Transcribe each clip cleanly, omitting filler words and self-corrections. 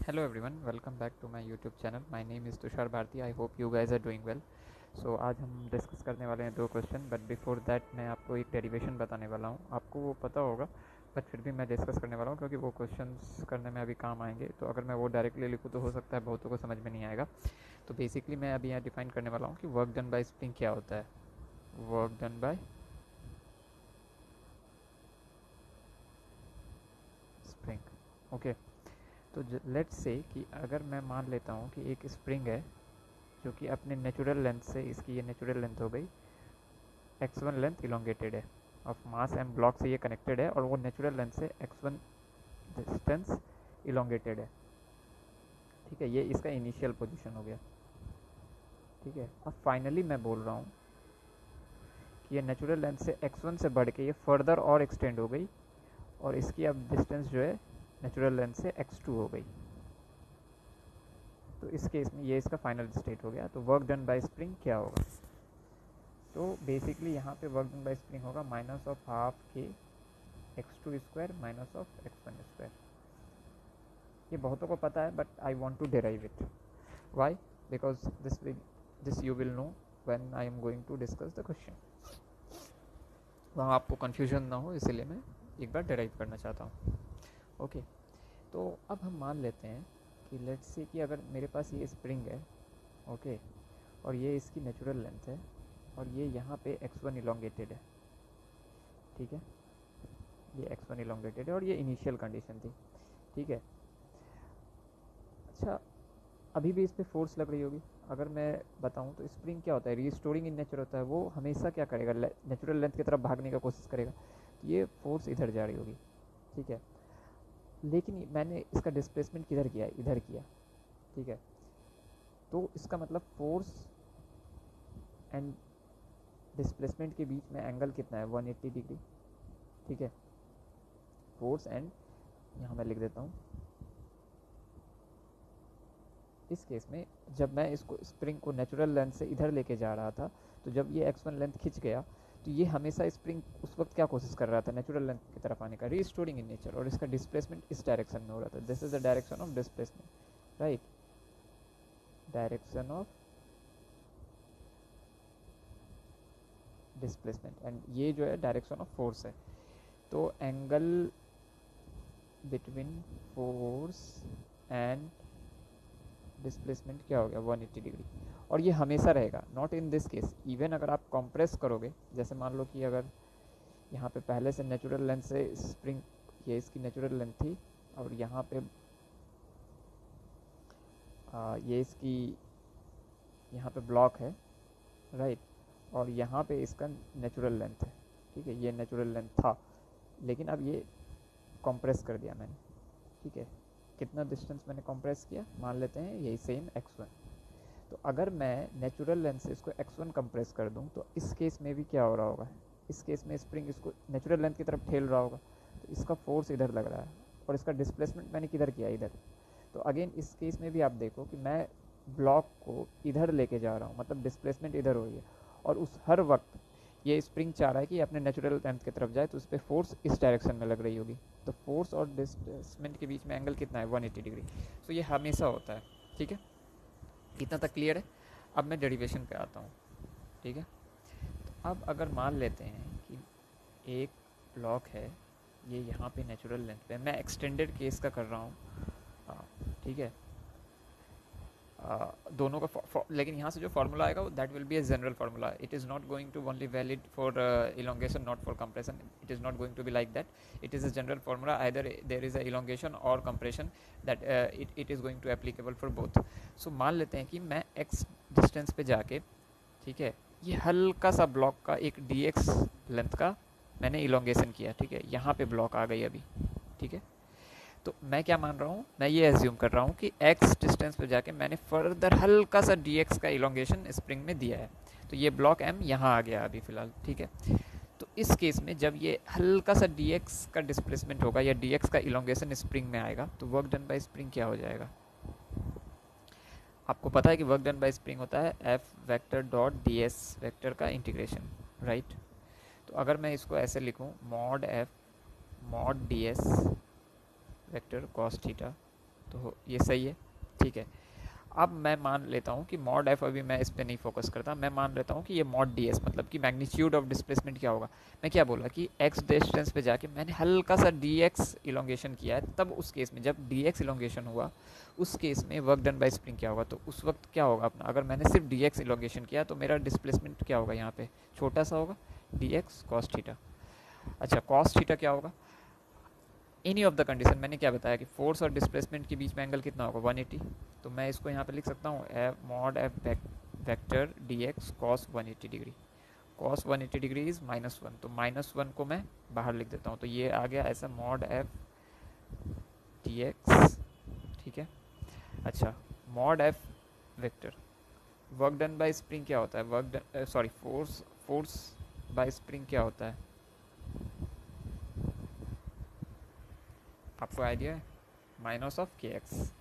Hello everyone, welcome back to my YouTube channel. My name is Tushar Bharti. I hope you guys are doing well. So आज हम discuss करने वाले हैं दो question, but before that मैं आपको एक डेरिवेशन बताने वाला हूँ. आपको वो पता होगा बट फिर भी मैं डिस्कस करने वाला हूँ क्योंकि वो क्वेश्चंस करने में अभी काम आएंगे. तो अगर मैं वो डायरेक्टली लिखूँ तो हो सकता है बहुतों को समझ में नहीं आएगा. तो बेसिकली मैं अभी यहाँ डिफाइन करने वाला हूँ कि वर्क डन बाय स्प्रिंग क्या होता है. Work done by spring. Okay, तो लेट्स से कि अगर मैं मान लेता हूँ कि एक स्प्रिंग है जो कि अपने नेचुरल लेंथ से, इसकी ये नेचुरल लेंथ हो गई x1 लेंथ इलोंगेटेड है, ऑफ मास एम ब्लॉक से ये कनेक्टेड है और वो नेचुरल लेंथ से x1 डिस्टेंस इलोंगेटेड है. ठीक है, ये इसका इनिशियल पोजीशन हो गया. ठीक है, अब फाइनली मैं बोल रहा हूँ कि ये नेचुरल लेंथ से x1 से बढ़ के ये फर्दर और एक्सटेंड हो गई और इसकी अब डिस्टेंस जो है नेचुरल लेंथ से x2 हो गई. तो इस केस में ये इसका फाइनल स्टेट हो गया. तो वर्क डन बाय स्प्रिंग क्या होगा? तो बेसिकली यहाँ पे वर्क डन बाय स्प्रिंग होगा माइनस ऑफ हाफ के x2 square minus of x1 square. ये बहुतों को पता है but I want to derive it. Why? Because this you will know when I am going to discuss the question. वहाँ आपको confusion ना हो, इसीलिए मैं एक बार डिराइव करना चाहता हूँ. ओके, तो अब हम मान लेते हैं कि लेट्स से कि अगर मेरे पास ये स्प्रिंग है, ओके, और ये इसकी नेचुरल लेंथ है और ये यहाँ पे x1 इलोंगेटेड है. ठीक है, ये x1 इलोंगेटेड है और ये इनिशियल कंडीशन थी. ठीक है, अच्छा, अभी भी इस पर फोर्स लग रही होगी. अगर मैं बताऊं तो स्प्रिंग क्या होता है, रिस्टोरिंग इन नेचर होता है. वो हमेशा क्या करेगा, नेचुरल लेंथ की तरफ भागने का कोशिश करेगा. तो ये फोर्स इधर जा रही होगी. ठीक है, लेकिन मैंने इसका डिस्प्लेसमेंट किधर किया है, इधर किया. ठीक है, तो इसका मतलब फोर्स एंड डिस्प्लेसमेंट के बीच में एंगल कितना है, 180 डिग्री. ठीक है, फोर्स एंड, यहाँ मैं लिख देता हूँ. इस केस में जब मैं इसको स्प्रिंग को नेचुरल लेंथ से इधर लेके जा रहा था, तो जब ये x1 लेंथ खिंच गया तो ये हमेशा स्प्रिंग उस वक्त क्या कोशिश कर रहा था, नेचुरल लेंथ की तरफ आने का, रीस्टोरिंग इन नेचर. और इसका डिस्प्लेसमेंट इस डायरेक्शन में हो रहा था. This is the direction of displacement, right, direction of displacement. And ये जो है डायरेक्शन ऑफ फोर्स है. तो angle between force and displacement क्या हो गया, 180 डिग्री. और ये हमेशा रहेगा, not in this case. Even अगर आप कंप्रेस करोगे, जैसे मान लो कि अगर यहाँ पे पहले से नेचुरल लेंथ से स्प्रिंग, ये इसकी नेचुरल लेंथ थी और यहाँ पे ये इसकी यहाँ पे ब्लॉक है, राइट, और यहाँ पे इसका नेचुरल लेंथ है. ठीक है, ये नेचुरल लेंथ था लेकिन अब ये कंप्रेस कर दिया मैंने. ठीक है, कितना डिस्टेंस मैंने कंप्रेस किया, मान लेते हैं यही सेम x1. तो अगर मैं नेचुरल लेंथ से इसको x1 कंप्रेस कर दूं तो इस केस में भी क्या हो रहा होगा, इस केस में स्प्रिंग इसको नेचुरल लेंथ की तरफ ठेल रहा होगा. तो इसका फोर्स इधर लग रहा है और इसका डिस्प्लेसमेंट मैंने किधर किया, इधर. तो अगेन इस केस में भी आप देखो कि मैं ब्लॉक को इधर लेके जा रहा हूँ, मतलब डिस्प्लेसमेंट इधर हो रही है. और उस हर वक्त ये स्प्रिंग चाह रहा है कि अपने नेचुरल लेंथ की तरफ जाए, तो उस पर फोर्स इस डायरेक्शन में लग रही होगी. तो फोर्स और डिस्प्लेसमेंट के बीच में एंगल कितना है, 180 डिग्री. तो ये हमेशा होता है. ठीक है, इतना तक क्लियर है. अब मैं डेरिवेशन पे आता हूँ. ठीक है, तो अब अगर मान लेते हैं कि एक ब्लॉक है, ये यहाँ पे नेचुरल लेंथ पे, मैं एक्सटेंडेड केस का कर रहा हूँ. ठीक है, दोनों का लेकिन यहाँ से जो फार्मूला आएगा that will be a general formula. It is not going to only valid for elongation, not for compression. It is not going to be like that. It is a general formula, either there is a elongation or compression, that it is going to applicable for both. So मान लेते हैं कि मैं x distance पे जाके, ठीक है, ये हल्का सा ब्लॉक का एक dx लेंथ का मैंने इलोंगेशन किया. ठीक है, यहाँ पे ब्लॉक आ गई अभी. ठीक है, तो मैं क्या मान रहा हूँ, मैं ये एज्यूम कर रहा हूँ कि x डिस्टेंस पे जाके मैंने फर्दर हल्का सा dx का इलोंगेशन स्प्रिंग में दिया है. तो ये ब्लॉक m यहाँ आ गया अभी फ़िलहाल. ठीक है, तो इस केस में जब ये हल्का सा dx का डिस्प्लेसमेंट होगा या dx का इलोंगेशन स्प्रिंग में आएगा, तो वर्क डन बाय स्प्रिंग क्या हो जाएगा. आपको पता है कि वर्क डन बाय स्प्रिंग होता है f vector dot ds vector का इंटीग्रेशन, राइट. तो अगर मैं इसको ऐसे लिखूँ, mod f mod ds vector cos theta तो ये सही है, ठीक है। अब मैं मान लेता हूँ कि मॉड एफ, अभी मैं इस पर नहीं फोकस करता, मैं मान लेता हूँ कि ये मॉड डी एस मतलब कि मैग्नीट्यूड ऑफ डिस्प्लेसमेंट क्या होगा। मैं क्या बोला कि एक्स डिस्टेंस पे जाके मैंने हल्का सा डी एक्स इलोंगेशन किया है, तब उस केस में जब डी एक्स इलोंगेशन हुआ उस केस में वर्क डन बाय स्प्रिंग क्या होगा। तो उस वक्त क्या होगा अपना, अगर मैंने सिर्फ डी एक्स इलोंगेशन किया तो मेरा डिस्प्लेसमेंट क्या होगा, यहाँ पे छोटा सा होगा, डी एक्स कॉस थीटा। अच्छा, कॉस थीटा क्या होगा, एनी ऑफ द कंडीशन, मैंने क्या बताया कि फोर्स और डिस्प्लेसमेंट के बीच में एंगल कितना होगा 180। तो मैं इसको यहाँ पे लिख सकता हूँ mod F vector D x cos 180 degree. Cos 180 degree is -1, तो -1 को मैं बाहर लिख देता हूँ, तो ये आ गया ऐसा मॉड एफ डी एक्स, ठीक है। अच्छा, mod F vector work done by spring क्या होता है, work sorry force, force by spring क्या होता है, आपको आइडिया है, minus of K x,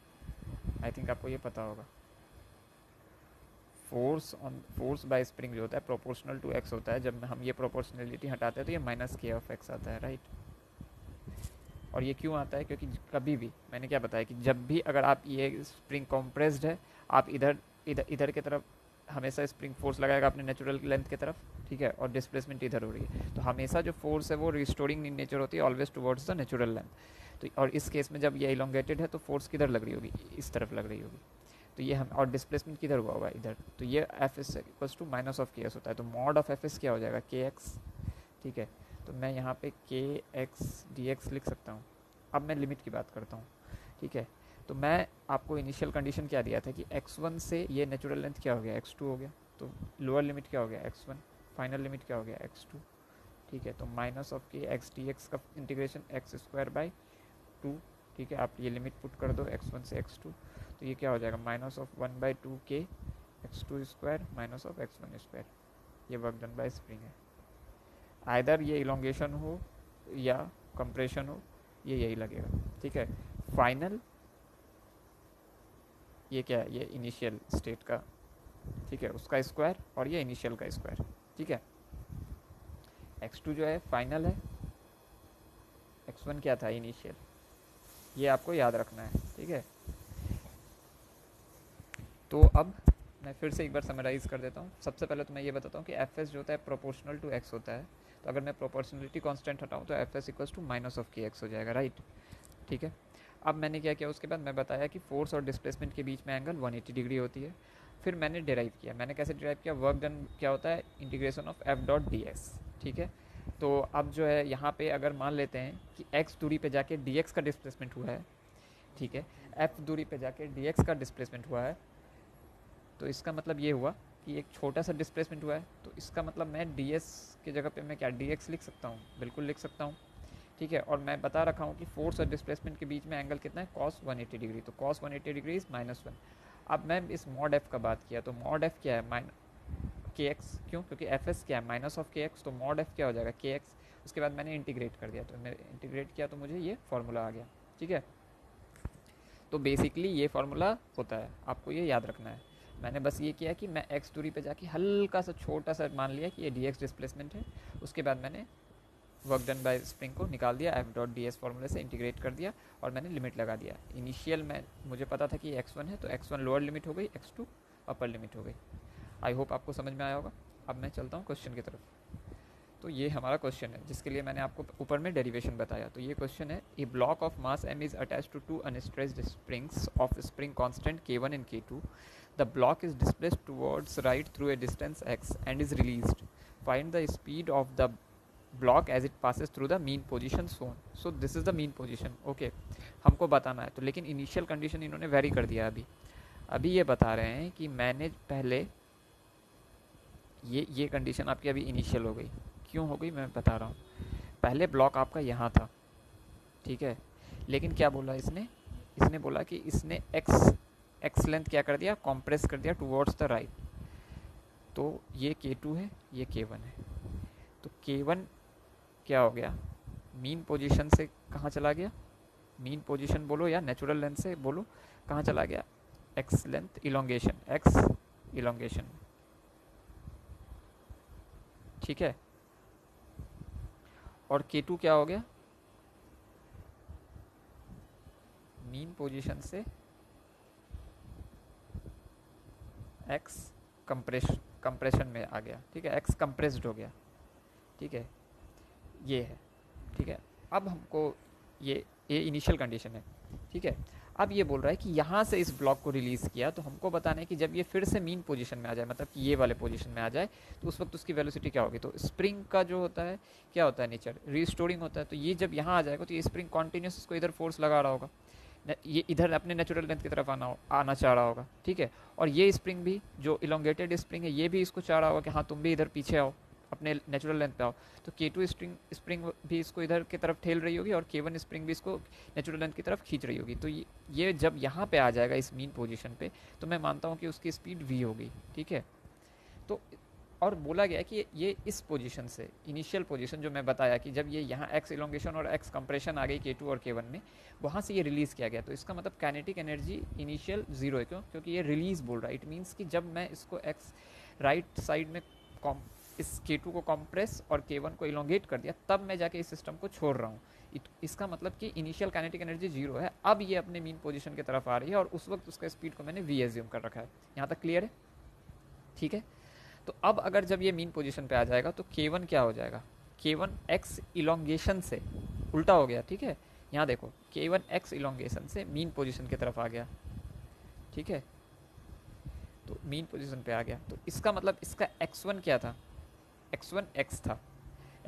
I think आपको ये पता होगा। फोर्स बाय स्प्रिंग जो होता है प्रोपोर्शनल टू एक्स होता है, जब हम ये प्रोपोर्शनलिटी हटाते हैं तो ये माइनस के ऑफ एक्स आता है, राइट। और ये क्यों आता है, क्योंकि कभी भी मैंने क्या बताया कि जब भी अगर आप ये स्प्रिंग कॉम्प्रेस्ड है, आप इधर इधर इधर की तरफ हमेशा स्प्रिंग फोर्स लगाएगा अपने नेचुरल लेंथ की तरफ, ठीक है, और डिस्प्लेसमेंट इधर हो रही है, तो हमेशा जो फोर्स है वो रिस्टोरिंग इन नेचर होती है, always towards the natural length. तो और इस केस में जब ये इलोंगेटेड है तो फोर्स किधर लग रही होगी, इस तरफ लग रही होगी, तो ये हम, और डिस्प्लेसमेंट किधर हुआ होगा इधर, तो ये F S equals to minus of K S होता है, तो मॉड ऑफ एफ एस क्या हो जाएगा के एक्स, ठीक है। तो मैं यहाँ पे के एक्स डी एक्स लिख सकता हूँ। अब मैं लिमिट की बात करता हूँ, ठीक है। तो मैं आपको इनिशियल कंडीशन क्या दिया था कि x1 से ये नेचुरल लेंथ क्या हो गया, x2 हो गया, तो लोअर लिमिट क्या हो गया x1, फाइनल लिमिट क्या हो गया x2, ठीक है। तो minus of K x D x का इंटीग्रेशन x²/2, ठीक है। आप ये लिमिट पुट कर दो x1 से x2, तो ये क्या हो जाएगा माइनस ऑफ 1/2 के x2² माइनस ऑफ x1²। ये वर्क डन बाय स्प्रिंग है, आइदर ये इलोंगेशन हो या कंप्रेशन हो, ये यही लगेगा, ठीक है। फाइनल ये क्या है, ये इनिशियल स्टेट का, ठीक है, उसका स्क्वायर, और ये इनिशियल का स्क्वायर, ठीक है। x2 जो है फाइनल है, x1 क्या था इनिशियल, ये आपको याद रखना है, ठीक है। तो अब मैं फिर से एक बार समराइज कर देता हूँ। सबसे पहले तो मैं ये बताता हूँ कि एफ एस जो होता है प्रोपोर्शनल टू एक्स होता है, तो अगर मैं प्रोपोर्शनलिटी कांस्टेंट हटाऊँ तो F S equals to minus of K X हो जाएगा, राइट, ठीक है। अब मैंने क्या किया, उसके बाद मैं बताया कि फोर्स और डिस्प्लेसमेंट के बीच में एंगल 180 डिग्री होती है। फिर मैंने डिराइव किया, मैंने कैसे डिराइव किया, वर्क डन क्या होता है integration of F dot D x, ठीक है। तो अब जो है यहाँ पे अगर मान लेते हैं कि x दूरी पे जाके dx का डिस्प्लेसमेंट हुआ है, ठीक है, f दूरी पे जाके dx का डिस्प्लेसमेंट हुआ है, तो इसका मतलब ये हुआ कि एक छोटा सा डिस्प्लेसमेंट हुआ है, तो इसका मतलब मैं ds की जगह पे मैं क्या dx लिख सकता हूँ, बिल्कुल लिख सकता हूँ, ठीक है। और मैं बता रखा हूँ कि फोर्स और डिस्प्लेसमेंट के बीच में एंगल कितना है cos 180 डिग्री, तो cos 180 डिग्री इज -1। अब मैं इस मॉड एफ का बात किया, तो मॉड एफ क्या है के एक्स, क्यों, क्योंकि एफ एस क्या है माइनस ऑफ के एक्स, तो मॉड एफ क्या हो जाएगा के एक्स। उसके बाद मैंने इंटीग्रेट कर दिया, तो मैंने इंटीग्रेट किया तो मुझे ये फार्मूला आ गया, ठीक है। तो बेसिकली ये फार्मूला होता है, आपको ये याद रखना है। मैंने बस ये किया कि मैं एक्स दूरी पे जाके हल्का सा छोटा सा मान लिया कि ये डी एक्स डिस्प्लेसमेंट है, उसके बाद मैंने वर्क डन बाय स्प्रिंग को निकाल दिया, एफ डॉट डी एस फॉर्मूले से इंटीग्रेट कर दिया, और मैंने लिमिट लगा दिया। इनिशियल में मुझे पता था कि x1 है, तो x1 लोअर लिमिट हो गई, x2 अपर लिमिट हो गई। आई होप आपको समझ में आया होगा। अब मैं चलता हूँ क्वेश्चन की तरफ। तो ये हमारा क्वेश्चन है जिसके लिए मैंने आपको ऊपर में डेरिवेशन बताया। तो ये क्वेश्चन है, a block of mass m is attached to two unstretched springs of spring constant k1 and k2. The block is displaced towards right through a distance x and is released. Find the speed of the block as it passes through the mean position shown. So this is the mean position. Okay, हमको बताना है, तो लेकिन initial condition इन्होंने very कर दिया। अभी ये बता रहे हैं कि मैंने पहले ये कंडीशन आपकी अभी इनिशियल हो गई। क्यों हो गई मैं बता रहा हूँ। पहले ब्लॉक आपका यहाँ था, ठीक है, लेकिन क्या बोला इसने बोला कि इसने एक्स लेंथ क्या कर दिया, कॉम्प्रेस कर दिया टूवर्ड्स द राइट। तो ये K2 है, ये K1 है, तो K1 क्या हो गया, मीन पोजीशन से कहाँ चला गया, मीन पोजीशन बोलो या नेचुरल लेंथ से बोलो, कहाँ चला गया, x length elongation, x elongation, ठीक है। और K2 क्या हो गया, मीन पोजीशन से एक्स कंप्रेशन में आ गया, ठीक है, एक्स कंप्रेस्ड हो गया, ठीक है, ये है, ठीक है। अब हमको ये इनिशियल कंडीशन है, ठीक है। अब ये बोल रहा है कि यहाँ से इस ब्लॉक को रिलीज़ किया, तो हमको बताना है कि जब ये फिर से मीन पोजीशन में आ जाए, मतलब कि ये वाले पोजीशन में आ जाए, तो उस वक्त उसकी वेलोसिटी क्या होगी। तो स्प्रिंग का जो होता है क्या होता है, नेचर रीस्टोरिंग होता है। तो ये जब यहाँ आ जाएगा तो ये स्प्रिंग कॉन्टीन्यूस इसको इधर फोर्स लगा रहा होगा, ये इधर अपने नेचुरल लेंथ की तरफ आना चाह रहा होगा, ठीक है। और ये स्प्रिंग भी जो इलोंगेटेड स्प्रिंग है, ये भी इसको चाह रहा होगा कि हाँ तुम भी इधर पीछे आओ, अपने नेचुरल लेंथ पे आओ। तो K2 स्प्रिंग भी इसको इधर की तरफ ठेल रही होगी और K1 स्प्रिंग भी इसको नेचुरल लेंथ की तरफ खींच रही होगी। तो ये जब यहाँ पे आ जाएगा इस मीन पोजीशन पे, तो मैं मानता हूँ कि उसकी स्पीड v होगी, ठीक है। तो और बोला गया कि ये इस पोजीशन से, इनिशियल पोजीशन जो मैं बताया कि जब ये यहाँ x इलोंगेशन और x कंप्रेशन आ गई K2 और K1 में, वहाँ से ये रिलीज़ किया गया। तो इसका मतलब काइनेटिक एनर्जी इनिशियल ज़ीरो है। क्यों? क्योंकि ये रिलीज़ बोल रहा है। इट मीन्स कि जब मैं इसको x राइट साइड में इस K2 को कंप्रेस और K1 को इलोंगेट कर दिया, तब मैं जाके इस सिस्टम को छोड़ रहा हूँ। इसका मतलब कि इनिशियल काइनेटिक एनर्जी जीरो है। अब ये अपने मीन पोजीशन की तरफ आ रही है और उस वक्त उसका स्पीड को मैंने v एज्यूम कर रखा है। यहाँ तक क्लियर है, ठीक है। तो अब अगर जब ये मीन पोजीशन पे आ जाएगा तो K1 क्या हो जाएगा, K1 x इलोंगेशन से उल्टा हो गया, ठीक है। यहाँ देखो K1 x इलोंगेशन से मीन पोजीशन की तरफ आ गया, ठीक है। तो मीन पोजीशन पे आ गया, तो इसका मतलब इसका x1 क्या था, x1 x था,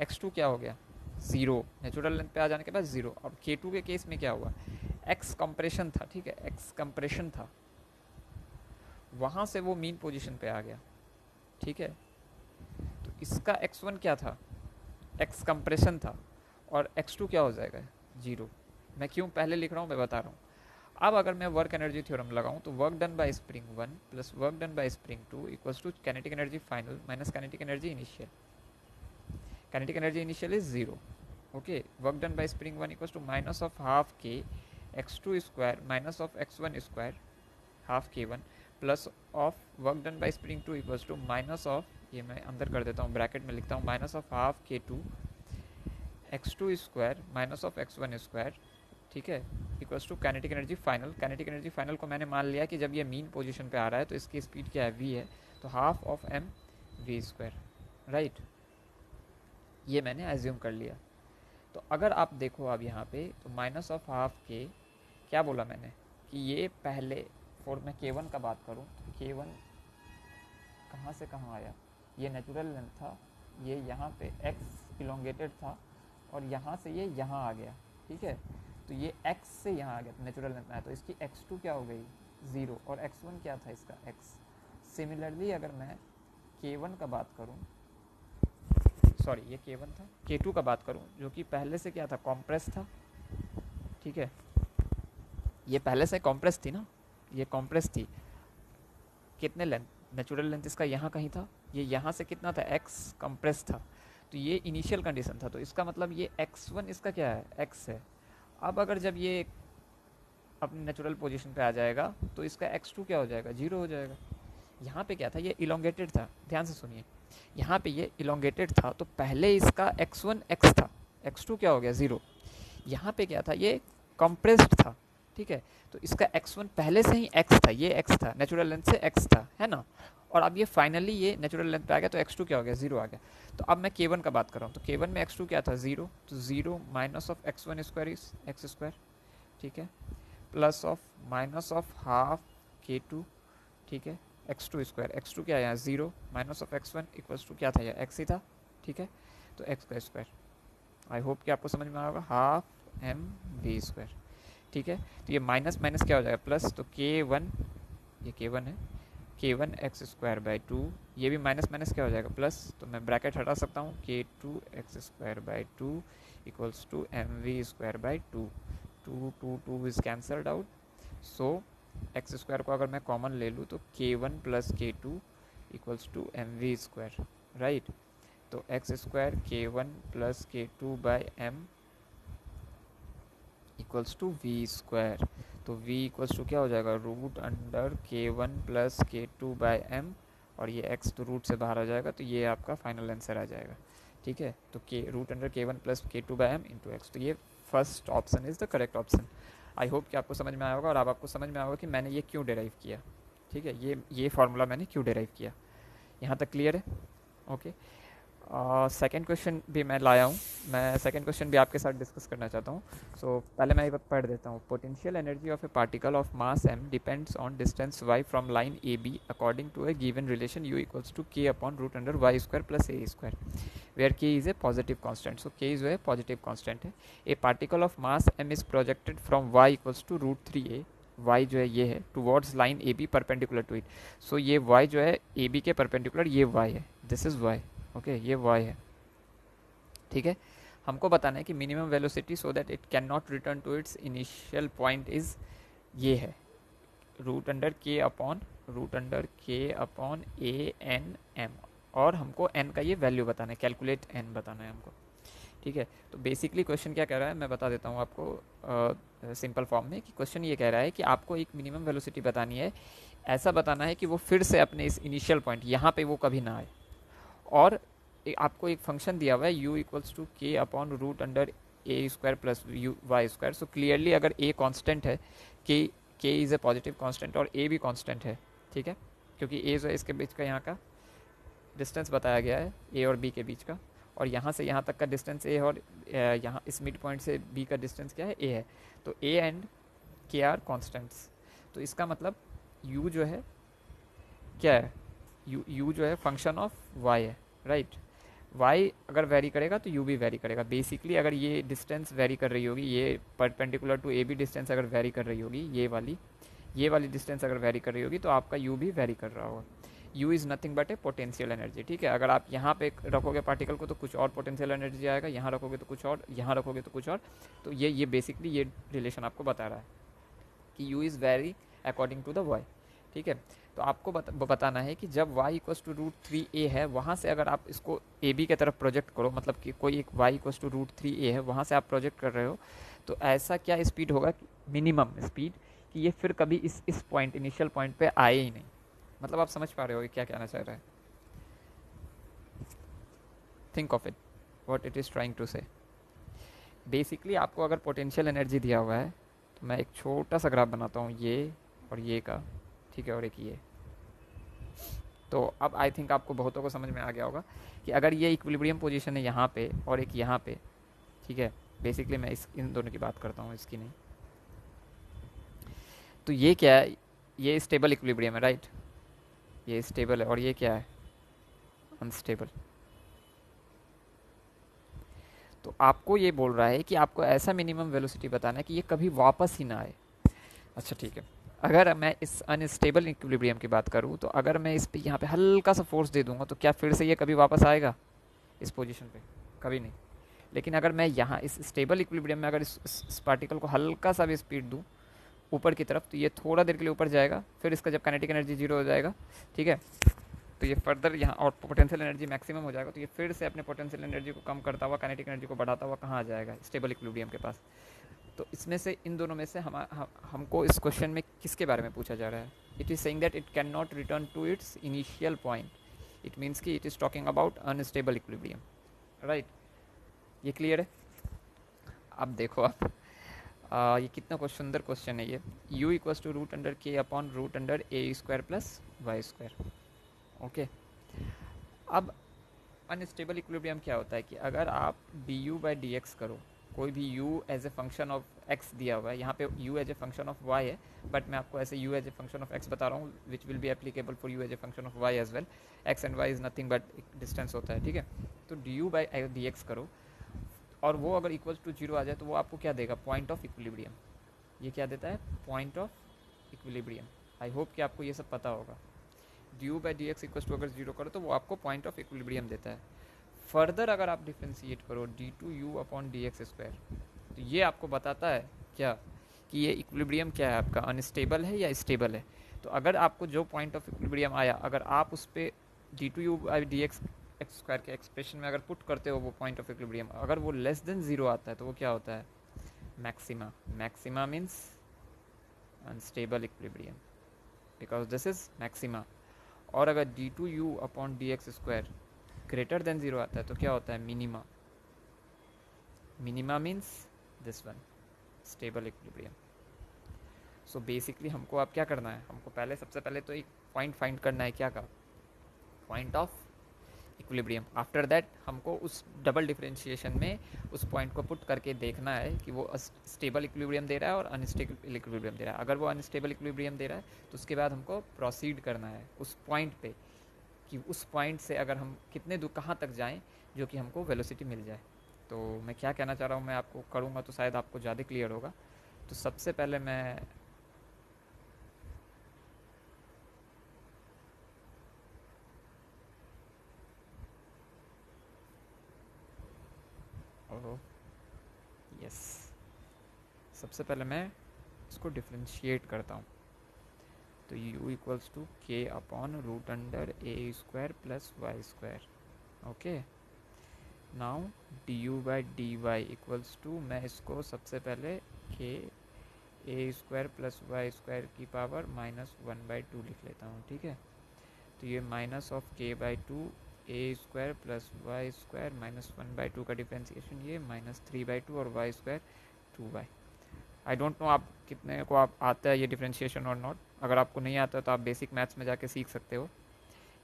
x2 क्या हो गया, ज़ीरो, नेचुरल लेंथ पे आ जाने के बाद ज़ीरो। और K2 के केस में क्या हुआ, x कंप्रेशन था, ठीक है, x कंप्रेशन था, वहाँ से वो मीन पोजीशन पे आ गया, ठीक है। तो इसका x1 क्या था, x कंप्रेशन था, और x2 क्या हो जाएगा, जीरो। मैं क्यों पहले लिख रहा हूँ मैं बता रहा हूँ। अब अगर मैं वर्क एनर्जी थ्योरम लगाऊं तो work done by spring 1 plus work done by spring 2 equals to kinetic energy final minus kinetic energy initial. Kinetic energy initial is zero, okay. Work done by spring 1 equals to minus of half k x2 square minus of x1 square half k1 plus of work done by spring 2 equals to minus of, ये मैं अंदर कर देता हूँ, bracket में लिखता हूँ, minus of half k2 x2 square minus of x1 square, ठीक है, equals to kinetic energy final. Kinetic energy final को मैंने मान लिया कि जब ये मीन पोजीशन पे आ रहा है तो इसकी स्पीड क्या है, v है, तो half of m v square, right, ये मैंने एज्यूम कर लिया। तो अगर आप देखो अब यहाँ पे तो माइनस ऑफ हाफ के, क्या बोला मैंने कि ये पहले मैं K1 का बात करूँ तो K1 कहाँ से कहाँ आया, ये नेचुरल लेंथ था, ये यहाँ पे x इलोंगेटेड था और यहाँ से ये यहाँ आ गया, ठीक है। तो ये x से यहाँ आ गया, तो नेचुरल लेंथ में आया, तो इसकी x2 क्या हो गई, ज़ीरो, और x1 क्या था इसका x। सिमिलरली अगर मैं K1 का बात करूँ, सॉरी ये K1 था, K2 का बात करूँ जो कि पहले से क्या था, कॉम्प्रेस था, ठीक है, ये पहले से कॉम्प्रेस थी ना, ये कॉम्प्रेस थी, कितने लेंथ, नेचुरल लेंथ इसका यहाँ कहीं था, ये यहाँ से कितना था, x कंप्रेस था, तो ये इनिशियल कंडीशन था। तो इसका मतलब ये x1 इसका क्या है, x है। अब अगर जब ये अपनी नेचुरल पोजीशन पे आ जाएगा तो इसका x2 क्या हो जाएगा, जीरो हो जाएगा। यहाँ पे क्या था, ये इलोंगेटेड था, ध्यान से सुनिए, यहाँ पे ये इलोंगेटेड था तो पहले इसका x1 x था, x2 क्या हो गया, ज़ीरो। यहाँ पे क्या था, ये कंप्रेस्ड था, ठीक है, तो इसका x1 पहले से ही x था, ये x था, नेचुरल लेंथ से x था, है ना। और अब ये फाइनली ये नेचुरल लेंथ पे आ गया तो x2 क्या हो गया, ज़ीरो आ गया। तो अब मैं K1 का बात कर रहा हूँ, तो K1 में x2 क्या था, ज़ीरो, तो zero minus of x1 square is x square, ठीक है, plus of minus of half K2, ठीक है, x2 स्क्वायर, x2 क्या है यहाँ, zero, minus of x1 equals to क्या था, यह x ही था, ठीक है, तो x का स्क्वायर। आई होप कि आपको समझ में आएगा, हाफ एम वी स्क्वायर, ठीक है। तो ये माइनस माइनस क्या हो जाएगा, प्लस, तो K1, ये K1 है, K1 एक्स स्क्वायर बाई 2, ये भी माइनस माइनस क्या हो जाएगा, प्लस, तो मैं ब्रैकेट हटा सकता हूँ, K2 x square by 2 equals to m v square by 2, 2 is cancelled out, so x square को अगर मैं कॉमन ले लूँ तो K1 plus K2 equals to m v square, right. तो x square K1 plus K2 by m equals to v square, तो v equals to क्या हो जाएगा, root under K1 plus K2 by m, और ये x तो root से बाहर आ जाएगा, तो ये आपका फाइनल आंसर आ जाएगा, ठीक है। तो root under K1 plus K2 by m into x, तो ये first option is the correct option. I hope कि आपको समझ में आया होगा, और अब आपको समझ में आया होगा कि मैंने ये क्यों डिराइव किया। ठीक है, ये फार्मूला मैंने क्यों डिराइव किया। यहाँ तक क्लियर है? ओके। सेकंड क्वेश्चन भी मैं लाया हूँ, मैं सेकंड क्वेश्चन भी आपके साथ डिस्कस करना चाहता हूँ। सो पहले मैं ये पढ़ देता हूँ। Potential energy of a particle of mass m depends on distance y from line A B according to a given relation u equals to k upon root under y square plus a square, where k is a positive constant. So k जो है positive constant है। A particle of mass m is projected from y equals to √3a, y जो है ये है, towards line A B perpendicular to it. So ये y जो है ए बी के परपेंडिकुलर, ये y है, दिस इज y। ओके, ये y है। ठीक है, हमको बताना है कि minimum velocity so that it can not return to its initial point is, ये है √k/√k/a n m, और हमको n का ये वैल्यू बताना है, कैलकुलेट n बताना है हमको। ठीक है, तो बेसिकली क्वेश्चन क्या कह रहा है मैं बता देता हूँ आपको सिंपल फॉर्म में, कि क्वेश्चन ये कह रहा है कि आपको एक मिनिमम वेलोसिटी बतानी है, ऐसा बताना है कि वो फिर से अपने इस इनिशियल पॉइंट यहाँ पे वो कभी ना आए, और आपको एक फंक्शन दिया हुआ है u equals to k upon root under a square plus y square. So clearly अगर a कांस्टेंट है, k is a positive constant और a भी कांस्टेंट है। ठीक है, क्योंकि a जो है इसके बीच का यहाँ का डिस्टेंस बताया गया है a और b के बीच का, और यहाँ से यहाँ तक का डिस्टेंस a, और यहाँ इस मिड पॉइंट से b का डिस्टेंस क्या है, a है। तो a and k are constants. तो इसका मतलब u जो है क्या है, u जो है फंक्शन ऑफ y है, राइट। y अगर वेरी करेगा तो u भी वेरी करेगा। बेसिकली अगर ये डिस्टेंस वेरी कर रही होगी, ये perpendicular to A B distance अगर वेरी कर रही होगी, ये वाली डिस्टेंस अगर वेरी कर रही होगी, तो आपका u भी वेरी कर रहा होगा। u is nothing but A potential energy. ठीक है, अगर आप यहाँ पे रखोगे पार्टिकल को तो कुछ और पोटेंशियल एनर्जी आएगा, यहाँ रखोगे तो कुछ और, यहाँ रखोगे तो कुछ और। तो ये बेसिकली ये रिलेशन आपको बता रहा है कि u is vary according to the y। ठीक है, तो आपको बताना है कि जब y इक्वस टू √3a है, वहाँ से अगर आप इसको ए बी की तरफ प्रोजेक्ट करो, मतलब कि कोई एक y इक्वस टू √3a है, वहाँ से आप प्रोजेक्ट कर रहे हो, तो ऐसा क्या स्पीड होगा, मिनिमम स्पीड, कि ये फिर कभी इस पॉइंट, इनिशियल पॉइंट पे आए ही नहीं। मतलब आप समझ पा रहे हो क्या कहना चाह रहा है? Think of it, what it is trying to say. Basically आपको अगर पोटेंशियल एनर्जी दिया हुआ है, तो मैं एक छोटा सा ग्राफ बनाता हूँ, ये और ये का, ठीक है, और एक ये। तो अब आई थिंक आपको बहुतों को समझ में आ गया होगा कि अगर ये इक्विलिब्रियम पोजीशन है यहाँ पे और एक यहाँ पे, ठीक है, बेसिकली मैं इन दोनों की बात करता हूँ, इसकी नहीं। तो ये क्या है, ये स्टेबल इक्विलिब्रियम है, राइट, ये स्टेबल है, और ये क्या है, अनस्टेबल। तो आपको ये बोल रहा है कि आपको ऐसा मिनिमम वेलोसिटी बताना है कि ये कभी वापस ही ना आए। अच्छा ठीक है, अगर मैं इस अनस्टेबल इक्विलिब्रियम की बात करूँ, तो अगर मैं इस पे यहाँ पे हल्का सा फोर्स दे दूंगा, तो क्या फिर से ये कभी वापस आएगा इस पोजीशन पे? कभी नहीं। लेकिन अगर मैं यहाँ इस स्टेबल इक्विलिब्रियम में अगर इस पार्टिकल को हल्का सा भी स्पीड दूँ ऊपर की तरफ, तो ये थोड़ा देर के लिए ऊपर जाएगा, फिर इसका जब काइनेटिक एनर्जी 0 हो जाएगा, ठीक है, तो ये फर्दर यहाँ और पोटेंशियल एनर्जी मैक्सिमम हो जाएगा, तो ये फिर से अपने पोटेंशियल एनर्जी को कम करता हुआ, काइनेटिक एनर्जी को बढ़ाता हुआ कहाँ आ जाएगा, स्टेबल इक्विलिब्रियम के पास। तो इसमें से, इन दोनों में से हमको इस क्वेश्चन में किसके बारे में पूछा जा रहा है? It is saying that it can not return to its initial point. It means कि it is talking about unstable equilibrium, right. ये क्लियर है? अब देखो आप, ये कितना सुंदर क्वेश्चन है ये। u equals to root under k upon root under a square plus y square. Okay, अब अनस्टेबल इक्विलिब्रियम क्या होता है कि अगर आप du/dx करो, कोई भी u as a function of x दिया हुआ है, यहाँ पे u as a function of y है, बट मैं आपको ऐसे u as a function of x बता रहा हूँ, which will be applicable for u as a function of y as well. x and y is nothing but distance होता है, ठीक है। तो du/dx करो, और वो अगर इक्वल्स टू 0 आ जाए, तो वो आपको क्या देगा, पॉइंट ऑफ इक्विलिब्रियम। ये क्या देता है, point of equilibrium. I hope कि आपको ये सब पता होगा। du/dx इक्वल्स टू अगर 0 करो, तो वो आपको पॉइंट ऑफ इक्विलिब्रियम देता है। फर्दर अगर आप डिफ्रेंशिएट करो d2u अपॉन dx स्क्वायर, तो ये आपको बताता है क्या, कि ये इक्विलिब्रियम क्या है आपका, अनस्टेबल है या स्टेबल है। तो अगर आपको जो पॉइंट ऑफ इक्विलिब्रियम आया, अगर आप उस पर d2u/dx स्क्वायर के एक्सप्रेशन में अगर पुट करते हो वो पॉइंट ऑफ इक्विलिब्रियम, अगर वो लेस देन 0 आता है, तो वो क्या होता है, maxima. Maxima means unstable equilibrium, because this is maxima. और अगर d2u upon dx square greater than 0 आता है, तो क्या होता है, minima. Minima means this one, stable equilibrium. So basically हमको अब क्या करना है, हमको पहले सबसे पहले तो एक पॉइंट फाइंड करना है, क्या का, point of equilibrium. After that हमको उस डबल डिफरेंशिएशन में उस पॉइंट को पुट करके देखना है कि वो स्टेबल इक्विलिब्रियम दे रहा है और अनस्टेबल इक्विलिब्रियम दे रहा है। अगर वो अनस्टेबल इक्विलिब्रियम दे रहा है तो उसके बाद हमको प्रोसीड करना है उस पॉइंट पे, कि उस पॉइंट से अगर हम कितने दूर कहाँ तक जाएं जो कि हमको वेलोसिटी मिल जाए। तो मैं क्या कहना चाह रहा हूँ, मैं आपको करूँगा तो शायद आपको ज़्यादा क्लियर होगा। तो सबसे पहले मैं ओह यस, सबसे पहले मैं इसको डिफ्रेंशिएट करता हूँ। तो u equals to k upon root under a square plus y square. Okay, now d u by d y equals to, मैं इसको सबसे पहले k a square plus y square की पावर -1/2 लिख लेता हूँ। ठीक है, तो ये minus of k by two a square plus y square -1/2 का डिफ्रेंसिएशन ये -3/2 और y square 2y। I don't know आप कितने को आप आता है ये डिफ्रेंशिएशन और नॉट। अगर आपको नहीं आता तो आप बेसिक मैथ्स में जाके सीख सकते हो।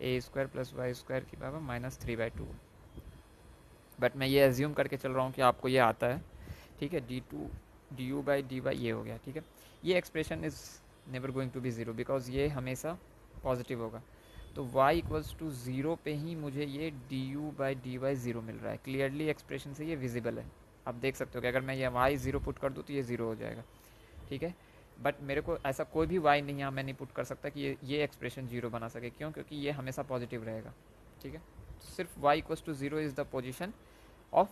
ए स्क्वायर प्लस वाई स्क्वायर की पावर -3/2, बट मैं ये एज्यूम करके चल रहा हूँ कि आपको ये आता है। ठीक है, d u by d y ये हो गया। ठीक है, ये expression is never going to be zero because ये हमेशा पॉजिटिव होगा। तो y इक्वल्स टू ज़ीरो पे ही मुझे ये d u by d y zero मिल रहा है। क्लियरली एक्सप्रेशन से ये विजिबल है, आप देख सकते हो कि अगर मैं ये y ज़ीरो पुट कर दूँ तो ये ज़ीरो हो जाएगा। ठीक है, बट मेरे को ऐसा कोई भी y नहीं यहाँ मैं नहीं पुट कर सकता कि ये एक्सप्रेशन जीरो बना सके। क्यों? क्योंकि ये हमेशा पॉजिटिव रहेगा। ठीक है, तो सिर्फ y equals to zero is the position of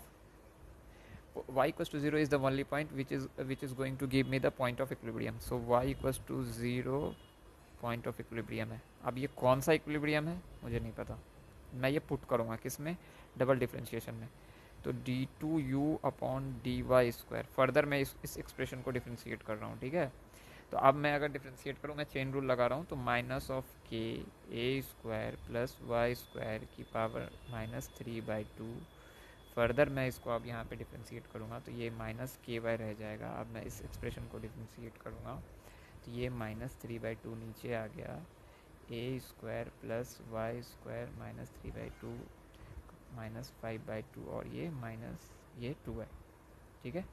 y equals to 0 is the only point which is going to give me the point of equilibrium. So y equals to 0 point of equilibrium है। अब ये कौन सा equilibrium है मुझे नहीं पता, मैं ये पुट करूँगा किस में, डबल डिफ्रेंशिएशन में। तो d two u upon d y square, further मैं इस एक्सप्रेशन को डिफ्रेंशिएट कर रहा हूँ। ठीक है, तो अब मैं अगर डिफ्रेंशिएट करूँ, मैं चेन रूल लगा रहा हूँ, तो minus of k a square plus y square की पावर -3/2। फर्दर मैं इसको अब यहाँ पे डिफ्रेंशिएट करूँगा तो ये -ky रह जाएगा। अब मैं इस एक्सप्रेशन को डिफ्रेंशिएट करूँगा तो ये -3/2 नीचे आ गया, ए स्क्वायर प्लस वाई स्क्वायर -3/2 -5/2 और ये माइनस ये 2 है। ठीक है,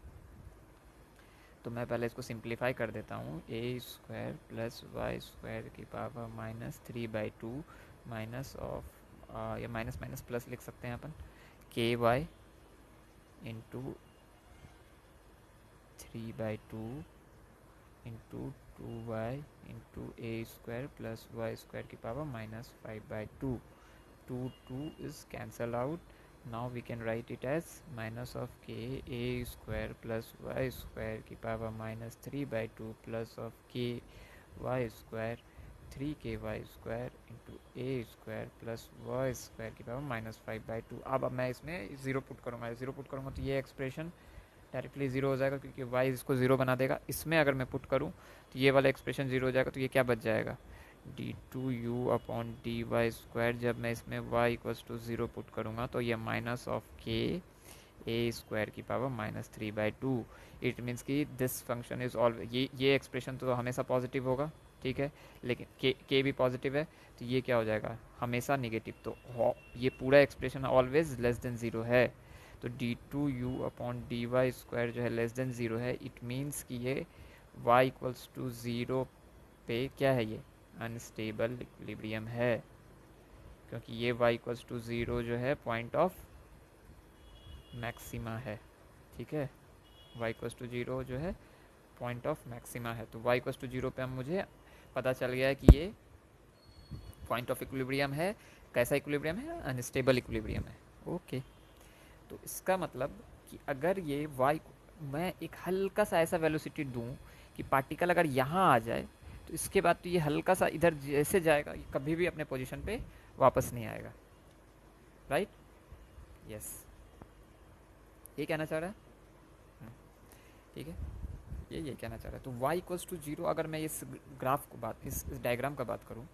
तो मैं पहले इसको सिंप्लीफाई कर देता हूँ। A square plus y square की पावर -3/2 माइनस ऑफ या माइनस माइनस प्लस लिख सकते हैं अपन, k y into 3/2 into 2y into a square plus y square की power -5/2। 2 is cancel out. Now we can write it as minus of k a square plus y square की power -3/2 plus of k y square 3ky square into a square plus y square की power -5/2। अब मैं इसमें zero put करूँगा तो ये expression directly zero हो जाएगा क्योंकि y इसको ज़ीरो बना देगा। इसमें अगर मैं पुट करूँ तो ये वाला एक्सप्रेशन ज़ीरो हो जाएगा, तो ये क्या बच जाएगा, d two u upon d y square. जब मैं इसमें y equals to zero put करूँगा तो ये minus of k a square की पावर -3/2। इट मीन्स कि दिस फंक्शन इज़ ऑल, ये एक्सप्रेशन तो हमेशा पॉजिटिव होगा। ठीक है, लेकिन के भी पॉजिटिव है तो ये क्या हो जाएगा, हमेशा निगेटिव। तो ये पूरा expression always less than zero है। तो d two u upon d y square जो है लेस देन ज़ीरो है। इट मीन्स कि ये y इक्वल्स टू ज़ीरो पे क्या है, ये अनस्टेबल इक्विलिब्रियम है, क्योंकि ये y इक्वल्स टू ज़ीरो जो है पॉइंट ऑफ मैक्सिमा है। ठीक है, y इक्वल्स टू ज़ीरो जो है पॉइंट ऑफ मैक्सिमा है। तो y इक्वल्स टू ज़ीरो पे हम मुझे पता चल गया है कि ये पॉइंट ऑफ इक्विलिब्रियम है। कैसा इक्विलिब्रियम है, अनस्टेबल इक्विलिब्रियम है। ओके, तो इसका मतलब कि अगर ये y, मैं एक हल्का सा ऐसा वेलोसिटी दूं कि पार्टिकल अगर यहाँ आ जाए तो इसके बाद तो ये हल्का सा इधर जैसे जाएगा, ये कभी भी अपने पोजीशन पे वापस नहीं आएगा। राइट, यस, ये कहना चाह रहा है। ठीक है, ये कहना चाह रहा है। तो y इक्वल्स टू ज़ीरो, अगर मैं इस ग्राफ को बात, इस डायग्राम का बात करूँ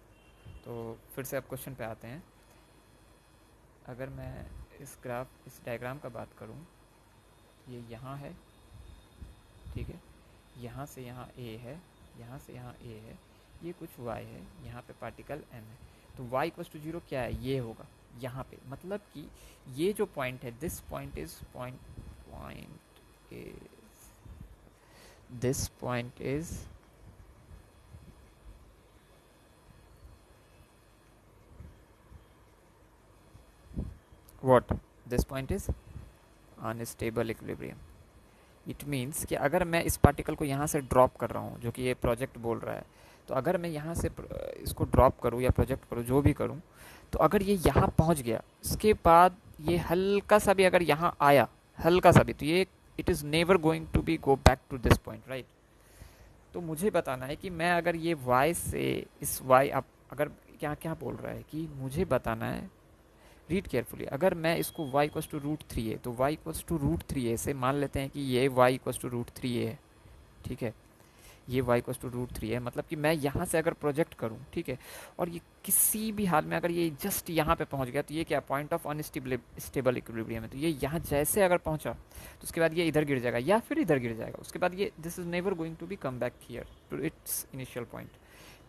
तो फिर से अब क्वेश्चन पे आते हैं। अगर मैं इस डायग्राम का बात करूँ, ये यहाँ है। ठीक है, यहाँ से यहाँ a है, यहाँ से यहाँ ए है, ये कुछ वाई है, यहाँ पे पार्टिकल एम है, तो वाई इक्वल्स टू 0 क्या है, ये होगा यहाँ पे। मतलब कि ये जो पॉइंट है, this point is this point is what, this point is unstable equilibrium. It means कि अगर मैं इस पार्टिकल को यहाँ से ड्रॉप कर रहा हूँ, जो कि ये प्रोजेक्ट बोल रहा है, तो अगर मैं यहाँ से इसको ड्रॉप करूँ या प्रोजेक्ट करूँ, जो भी करूँ, तो अगर ये यहाँ पहुँच गया, उसके बाद ये हल्का सा भी अगर यहाँ आया, हल्का सा भी, तो ये it is never going to be go back to this point, right. तो मुझे बताना है कि मैं अगर ये y से इस y, अब अगर क्या क्या बोल रहा है कि मुझे बताना है, रीड केयरफुली, अगर मैं इसको y इक्वल्स टू √3a, तो y इक्वल्स टू √3a से मान लेते हैं कि ये y इक्वल्स टू √3a है, ठीक है, ये y इक्वल्स टू √3 है। मतलब कि मैं यहाँ से अगर प्रोजेक्ट करूँ, ठीक है, और ये किसी भी हाल में अगर ये जस्ट यहाँ पे पहुँच गया, तो ये क्या पॉइंट ऑफ अनस्टेबल इक्विलिब्रियम है, तो ये यहाँ जैसे अगर पहुँचा, तो उसके बाद ये इधर गिर जाएगा या फिर इधर गिर जाएगा, उसके बाद ये this is never going to be come back here to its initial point,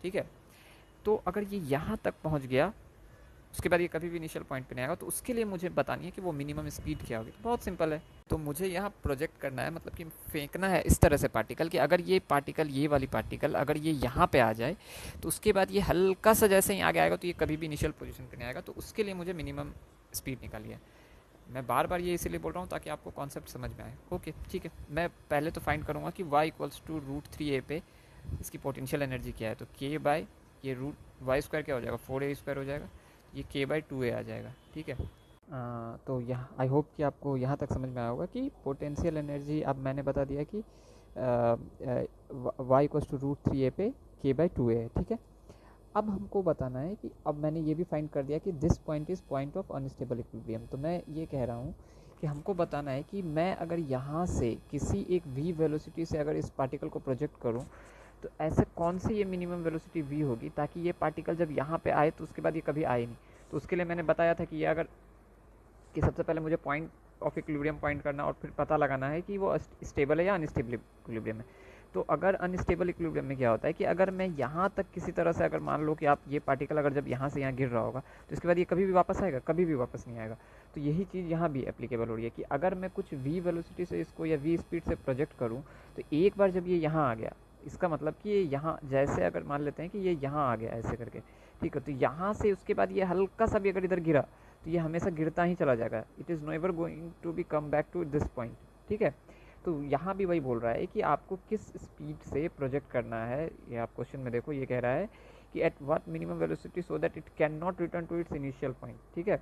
ठीक है। तो अगर ये यहाँ तक पहुँच गया, उसके बाद ये कभी भी इनिशियल पॉइंट पे नहीं आएगा, तो उसके लिए मुझे बतानी है कि वो मिनिमम स्पीड क्या होगी। बहुत सिंपल है, तो मुझे यहाँ प्रोजेक्ट करना है, मतलब कि फेंकना है इस तरह से पार्टिकल कि अगर ये पार्टिकल, ये वाली पार्टिकल अगर ये यहाँ पे आ जाए, तो उसके बाद ये हल्का सा जैसे ही आगे आएगा, तो ये कभी भी इनिशियल पोजीशन पे नहीं आएगा। तो उसके लिए मुझे मिनिमम स्पीड निकालिए। मैं बार बार ये इसीलिए बोल रहा हूँ ताकि आपको कॉन्सेप्ट समझ में आए। ओके ठीक है, मैं पहले तो फाइंड करूँगा कि y इक्वल्स टू √3a पे इसकी पोटेंशियल एनर्जी क्या है, तो k बाय ये √y² क्या हो जाएगा, 4a² हो जाएगा, ये k/2a आ जाएगा, ठीक है। तो यहाँ आई होप कि आपको यहाँ तक समझ में आया होगा कि पोटेंशियल एनर्जी, अब मैंने बता दिया कि y इक्वल्स टू √3a पे k/2a है, ठीक है। अब हमको बताना है कि अब मैंने ये भी फाइंड कर दिया कि this point is point of unstable equilibrium. तो मैं ये कह रहा हूँ कि हमको बताना है कि मैं अगर यहाँ से किसी एक v वेलोसिटी से अगर इस पार्टिकल को प्रोजेक्ट करूँ, तो ऐसे कौन सी ये मिनिमम वेलोसिटी v होगी ताकि ये पार्टिकल जब यहाँ पे आए तो उसके बाद ये कभी आए नहीं। तो उसके लिए मैंने बताया था कि ये अगर कि सबसे पहले मुझे पॉइंट ऑफ इक्विलिब्रियम पॉइंट करना और फिर पता लगाना है कि वो स्टेबल है या अनस्टेबल इक्विलिब्रियम है। तो अगर अनस्टेबल इक्विलिब्रियम में क्या होता है कि अगर मैं यहाँ तक किसी तरह से अगर मान लो कि आप ये पार्टिकल अगर जब यहाँ से यहाँ गिर रहा होगा, तो इसके बाद ये कभी भी वापस आएगा, कभी भी वापस नहीं आएगा। तो यही चीज़ यहाँ भी एप्लीकेबल हो रही है कि अगर मैं कुछ v वेलोसिटी से इसको या v स्पीड से प्रोजेक्ट करूँ, तो एक बार जब ये यहाँ आ गया, इसका मतलब कि ये यहाँ जैसे अगर मान लेते हैं कि ये यहाँ आ गया ऐसे करके, ठीक है, तो यहाँ से उसके बाद ये हल्का सा भी अगर इधर गिरा, तो ये हमेशा गिरता ही चला जाएगा। It is never going to be come back to this point, ठीक है। तो यहाँ भी वही बोल रहा है कि आपको किस स्पीड से प्रोजेक्ट करना है। ये आप क्वेश्चन में देखो, ये कह रहा है कि at what minimum velocity so that it can not return to its initial point, ठीक है।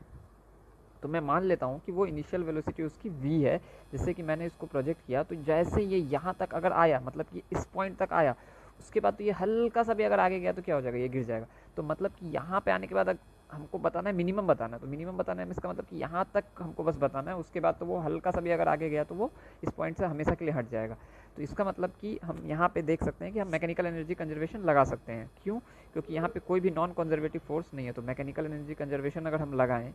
तो मैं मान लेता हूँ कि वो इनिशियल वेलोसिटी उसकी v है, जिससे कि मैंने इसको प्रोजेक्ट किया। तो जैसे ये यहाँ तक अगर आया, मतलब कि इस पॉइंट तक आया, उसके बाद तो ये हल्का सा भी अगर आगे गया तो क्या हो जाएगा, ये गिर जाएगा। तो मतलब कि यहाँ पे आने के बाद हमको बताना है मिनिमम बताना है, तो मिनिमम बताना है इसका मतलब कि यहाँ तक हमको बस बताना है, उसके बाद तो वो हल्का सा भी अगर आगे गया तो वो इस पॉइंट से हमेशा के लिए हट जाएगा। तो इसका मतलब कि हम यहाँ पे देख सकते हैं कि हम मैकेनिकल एनर्जी कंजर्वेशन लगा सकते हैं। क्यों? क्योंकि यहाँ पे कोई भी नॉन कंजर्वेटिव फोर्स नहीं है। तो मैकेनिकल एनर्जी कंजर्वेशन अगर हम लगाएं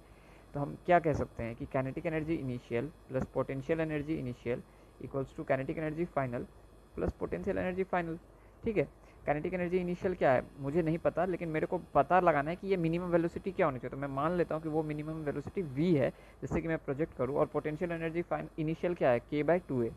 तो हम क्या कह सकते हैं कि kinetic energy initial plus potential energy initial equals to kinetic energy final plus potential energy final, ठीक है। काइनेटिक एनर्जी इनिशियल क्या है मुझे नहीं पता, लेकिन मेरे को पता लगाना है कि ये मिनिमम वेलोसिटी क्या होनी चाहिए। तो मैं मान लेता हूँ कि वो मिनिमम वेलोसिटी v है, जिससे कि मैं प्रोजेक्ट करूँ। और पोटेंशियल एनर्जी इनिशियल क्या है, k/2a,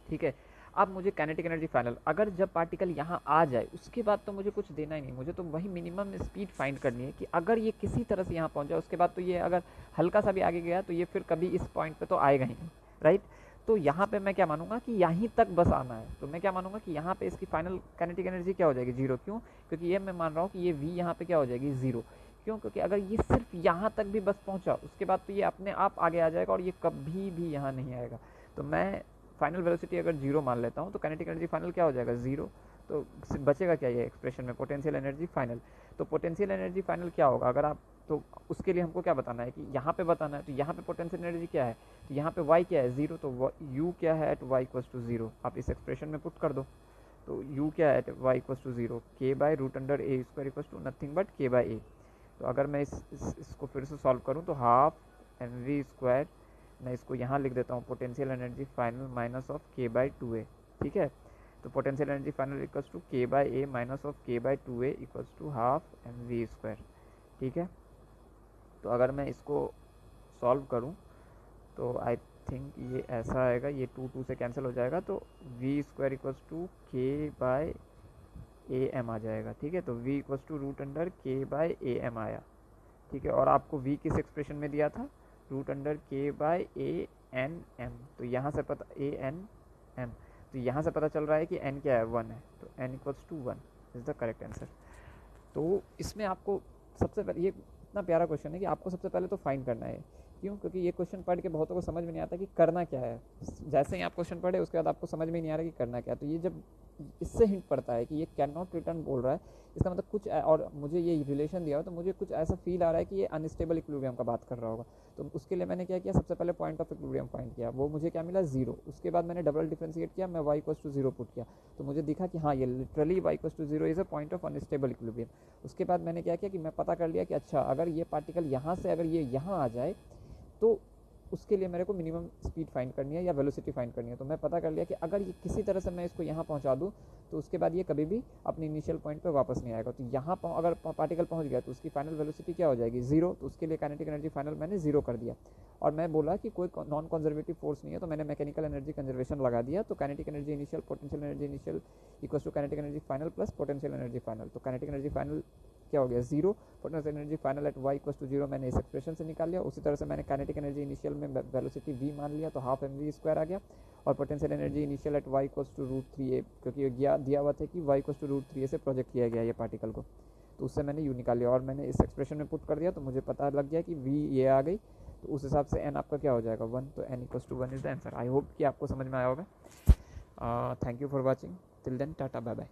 ठीक है। अब मुझे काइनेटिक एनर्जी फाइनल, अगर जब पार्टिकल यहाँ आ जाए उसके बाद तो मुझे कुछ देना ही नहीं, मुझे तो वही मिनिमम स्पीड फाइंड करनी है कि अगर ये किसी तरह से यहाँ पहुँच जाए, उसके बाद तो ये अगर हल्का सा भी आगे गया तो ये फिर कभी इस पॉइंट पे तो आएगा ही नहीं, राइट। तो यहाँ पे मैं क्या मानूंगा कि यहीं तक बस आना है। तो मैं क्या मानूंगा कि यहाँ पे इसकी फाइनल काइनेटिक एनर्जी क्या हो जाएगी, 0। क्यों? क्योंकि ये मैं मान रहा हूँ कि ये v यहाँ पे क्या हो जाएगी, 0। क्यों? क्योंकि अगर ये सिर्फ यहाँ तक भी बस पहुँचा, उसके बाद तो ये अपने आप आगे आ जाएगा और ये कभी भी यहाँ नहीं आएगा। तो मैं फाइनल वेलोसिटी अगर 0 मान लेता हूँ तो काइनेटिक एनर्जी फाइनल क्या हो जाएगा, 0। तो बचेगा क्या ये एक्सप्रेशन में, पोटेंशियल एनर्जी फाइनल। तो पोटेंशियल एनर्जी फाइनल क्या होगा अगर आप, तो उसके लिए हमको क्या बताना है कि यहाँ पे बताना है। तो यहाँ पे पोटेंशियल एनर्जी क्या है, तो यहाँ पे y क्या है, 0। तो u क्या है एट y इक्वल्स टू 0, आप इस एक्सप्रेशन में पुट कर दो। तो u क्या है at y equals to 0, k/√a² equals to nothing but k/a। तो अगर मैं इसको फिर से सॉल्व करूँ तो हाफ mv², मैं इसको यहाँ लिख देता हूँ potential energy final minus of k/2a, ठीक है। तो potential energy final equals to k by a minus of k by 2a equals to half m v square. ठीक है, तो अगर मैं इसको सॉल्व करूँ तो आई थिंक ये ऐसा आएगा, ये 2 से कैंसिल हो जाएगा, तो v square equals to k by a m आ जाएगा। ठीक है, तो v equals to root under k by a m आया। ठीक है, और आपको v किस एक्सप्रेशन में दिया था, root under k by A N M, तो यहाँ से पता ए एन एम, तो यहाँ से पता चल रहा है कि n क्या है, 1 है, तो n equals to 1 is the correct answer. तो इसमें आपको सबसे पहले, ये इतना प्यारा क्वेश्चन है कि आपको सबसे पहले तो फाइंड करना है। क्यों? क्योंकि ये क्वेश्चन पढ़ के बहुतों को समझ में नहीं आता कि करना क्या है। जैसे ही आप क्वेश्चन पढ़े उसके बाद आपको समझ में नहीं आ रहा कि करना क्या है, तो ये जब इससे हिंट पड़ता है कि ये कैन नॉट रिटर्न बोल रहा है, इसका मतलब कुछ, और मुझे ये रिलेशन दिया हो तो मुझे कुछ ऐसा फील आ रहा है कि ये अनस्टेबल इक्विलिब्रियम का बात कर रहा होगा। तो उसके लिए मैंने क्या किया, सबसे पहले पॉइंट ऑफ इक्विलिब्रियम फाइंड किया, वो मुझे क्या मिला, 0। उसके बाद मैंने डबल डिफरेंशिएट किया, मैं y इक्वल्स टू 0 पुट किया, तो मुझे दिखा कि हाँ ये literally y equals to 0 is a point of unstable equilibrium. उसके बाद मैंने क्या किया कि मैं पता कर लिया कि अच्छा अगर ये पार्टिकल यहाँ से अगर ये यहाँ आ जाए तो उसके लिए मेरे को मिनिमम स्पीड फाइंड करनी है या वेलोसिटी फाइंड करनी है। तो मैं पता कर लिया कि अगर ये किसी तरह से मैं इसको यहाँ पहुँचा दूँ तो उसके बाद ये कभी भी अपने इनिशियल पॉइंट पे वापस नहीं आएगा। तो यहाँ अगर पार्टिकल पहुँच गया तो उसकी फाइनल वेलोसिटी क्या हो जाएगी, 0। तो उसके लिए काइनेटिक एनर्जी फाइनल मैंने 0 कर दिया, और मैं बोला कि कोई नॉन कंजर्वेटिव फोर्स नहीं है, तो मैंने मैकेनिकल एनर्जी कंजर्वेशन लगा दिया। तो kinetic energy initial, potential energy initial equals to kinetic energy final plus potential energy final. तो काइनेटिक एनर्जी फाइनल क्या हो गया, 0। Potential energy final at y equals to 0 मैंने इस एक्सप्रेशन से निकाल लिया। उसी तरह से मैंने काइनेटिक एनर्जी इनिशियल में वेलोसिटी v मान लिया, तो हाफ एम वी स्क्वायर आ गया। और potential energy initial at y equals to root 3a, क्योंकि दिया हुआ था कि y equals to root 3a से प्रोजेक्ट किया गया ये पार्टिकल को, तो उससे मैंने u निकाल लिया और मैंने इस एक्सप्रेशन में पुट कर दिया, तो मुझे पता लग गया कि v ये आ गई। तो उस हिसाब से n आपका क्या हो जाएगा, 1। तो n equals to 1 is the answer. I hope कि आपको समझ में आया होगा। Thank you for watching, till then tata bye bye.